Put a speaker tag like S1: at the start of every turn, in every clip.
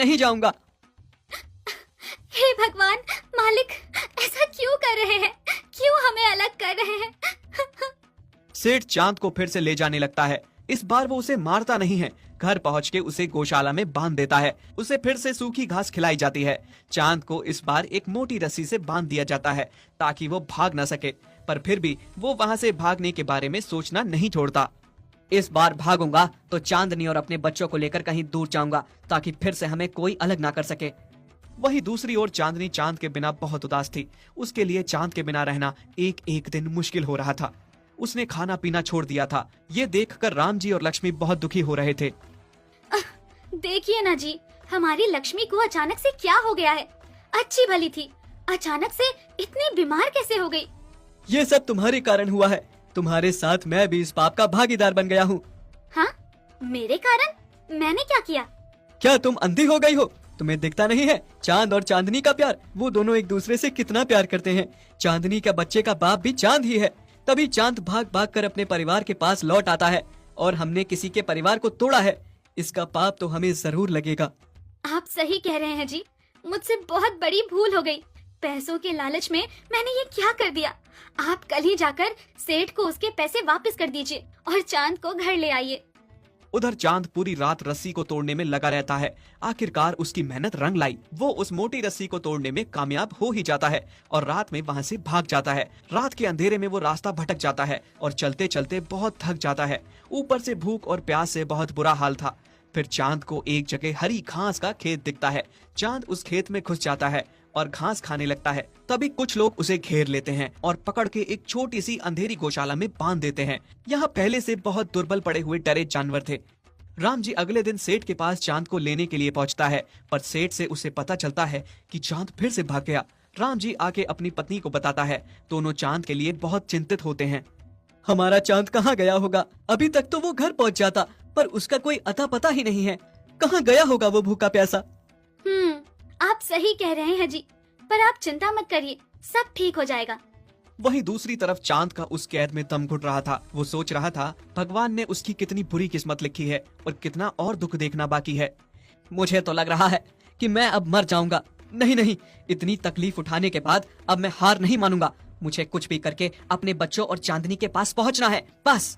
S1: नहीं जाऊंगा।
S2: हे भगवान, मालिक ऐसा क्यों कर रहे हैं? क्यों हमें अलग कर रहे हैं?
S1: सेठ चांद को फिर से ले जाने लगता है। इस बार वो उसे मारता नहीं है, घर पहुंच के उसे गौशाला में बांध देता है। उसे फिर से सूखी घास खिलाई जाती है। चांद को इस बार एक मोटी रस्सी से बांध दिया जाता है ताकि वो भाग न सके, पर फिर भी वो वहाँ से भागने के बारे में सोचना नहीं छोड़ता। इस बार भागूंगा तो चांदनी और अपने बच्चों को लेकर कहीं दूर जाऊंगा ताकि फिर से हमें कोई अलग ना कर सके। वहीं दूसरी ओर चांदनी चांद के बिना बहुत उदास थी। उसके लिए चांद के बिना रहना एक एक दिन मुश्किल हो रहा था। उसने खाना पीना छोड़ दिया था। ये देखकर राम जी और लक्ष्मी बहुत दुखी हो रहे थे।
S2: देखिए ना जी, हमारी लक्ष्मी को अचानक से क्या हो गया है? अच्छी भली थी, अचानक से इतनी बीमार कैसे हो गई?
S1: ये सब तुम्हारे कारण हुआ है। तुम्हारे साथ मैं भी इस पाप का भागीदार बन गया हूँ।
S2: हाँ, मेरे कारण? मैंने क्या किया?
S1: क्या तुम अंधी हो गई हो? तुम्हें दिखता नहीं है चांद और चांदनी का प्यार? वो दोनों एक दूसरे से कितना प्यार करते हैं। चांदनी का बच्चे का बाप भी चांद ही है। तभी चांद भाग भाग कर अपने परिवार के पास लौट आता है और हमने किसी के परिवार को तोड़ा है। इसका पाप तो हमें जरूर लगेगा।
S2: आप सही कह रहे हैं जी, मुझसे बहुत बड़ी भूल हो गई। पैसों के लालच में मैंने ये क्या कर दिया? आप कल ही जाकर सेठ को उसके पैसे वापस कर दीजिए और चांद को घर ले आइए।
S1: उधर चांद पूरी रात रस्सी को तोड़ने में लगा रहता है। आखिरकार उसकी मेहनत रंग लाई। वो उस मोटी रस्सी को तोड़ने में कामयाब हो ही जाता है और रात में वहाँ से भाग जाता है। रात के अंधेरे में वो रास्ता भटक जाता है और चलते चलते बहुत थक जाता है। ऊपर से भूख और प्यास से बहुत बुरा हाल था। फिर चांद को एक जगह हरी घास का खेत दिखता है। चांद उस खेत में घुस जाता है और घास खाने लगता है। तभी कुछ लोग उसे घेर लेते हैं और पकड़ के एक छोटी सी अंधेरी गौशाला में बांध देते हैं। यहाँ पहले से बहुत दुर्बल पड़े हुए डरे जानवर थे। राम जी अगले दिन सेठ के पास चांद को लेने के लिए पहुँचता है, पर सेठ से उसे पता चलता है कि चांद फिर से भाग गया। राम जी आके अपनी पत्नी को बताता है। दोनों चांद के लिए बहुत चिंतित होते हैं। हमारा चांद कहाँ गया होगा? अभी तक तो वो घर पहुँच जाता, पर उसका कोई अता पता ही नहीं है। कहाँ गया होगा वो भूखा प्यासा?
S2: आप सही कह रहे हैं जी, पर आप चिंता मत करिए, सब ठीक हो जाएगा।
S1: वहीं दूसरी तरफ चांद का उस कैद में दम घुट रहा था। वो सोच रहा था भगवान ने उसकी कितनी बुरी किस्मत लिखी है और कितना और दुख देखना बाकी है। मुझे तो लग रहा है कि मैं अब मर जाऊंगा। नहीं नहीं, इतनी तकलीफ उठाने के बाद अब मैं हार नहीं मानूंगा। मुझे कुछ भी करके अपने बच्चों और चांदनी के पास पहुंचना है, बस।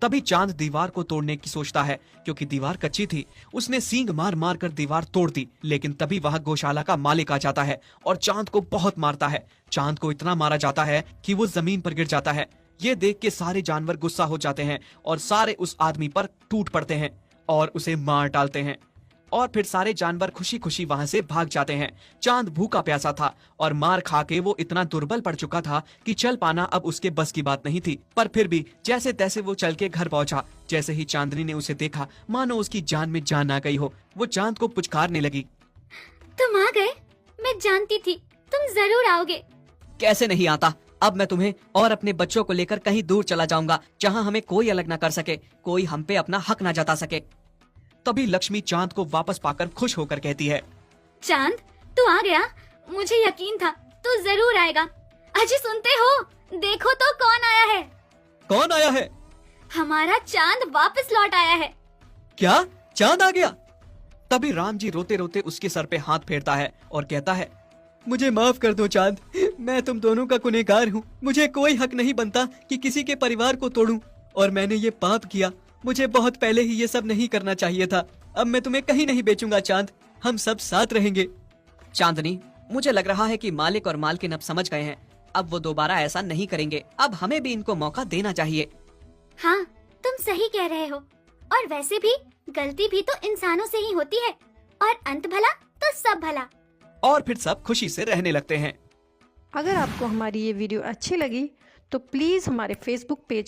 S1: तभी चांद दीवार को तोड़ने की सोचता है, क्योंकि दीवार कच्ची थी। उसने सींग मार मार कर दीवार तोड़ दी, लेकिन तभी वहां गौशाला का मालिक आ जाता है और चांद को बहुत मारता है। चांद को इतना मारा जाता है कि वो जमीन पर गिर जाता है। ये देख के सारे जानवर गुस्सा हो जाते हैं और सारे उस आदमी पर टूट पड़ते हैं और उसे मार डालते हैं। और फिर सारे जानवर खुशी खुशी वहां से भाग जाते हैं। चांद भूखा प्यासा था और मार खा के वो इतना दुर्बल पड़ चुका था कि चल पाना अब उसके बस की बात नहीं थी। पर फिर भी जैसे तैसे वो चल के घर पहुंचा। जैसे ही चांदनी ने उसे देखा, मानो उसकी जान में जान आ गई हो। वो चांद को पुचकारने लगी।
S2: तुम आ गए? मैं जानती थी तुम जरूर आओगे।
S1: कैसे नहीं आता? अब मैं तुम्हें और अपने बच्चों को लेकर कहीं दूर चला जाऊंगा, जहाँ हमें कोई अलग न कर सके, कोई हम पे अपना हक न जता सके। तभी लक्ष्मी चांद को वापस पाकर खुश होकर कहती है,
S2: चांद तू आ गया, मुझे यकीन था तू जरूर आएगा। अजी सुनते हो, देखो तो कौन आया है।
S1: कौन आया है?
S2: हमारा चांद वापस लौट आया है।
S1: क्या चांद आ गया? तभी राम जी रोते रोते उसके सर पे हाथ फेरता है और कहता है, मुझे माफ कर दो चांद, मैं तुम दोनों का गुनहगार हूँ। मुझे कोई हक नहीं बनता कि किसी के परिवार को तोड़ूं, और मैंने ये पाप किया। मुझे बहुत पहले ही ये सब नहीं करना चाहिए था। अब मैं तुम्हें कहीं नहीं बेचूंगा चांद, हम सब साथ रहेंगे। चांदनी, मुझे लग रहा है कि मालिक और मालकिन अब समझ गए हैं। अब वो दोबारा ऐसा नहीं करेंगे। अब हमें भी इनको मौका देना चाहिए।
S2: हाँ, तुम सही कह रहे हो। और वैसे भी गलती भी तो इंसानों से ही होती है, और अंत भला तो सब भला।
S1: और फिर सब खुशी से रहने लगते हैं।
S3: अगर आपको हमारी ये वीडियो अच्छी लगी तो प्लीज़ हमारे फेसबुक पेज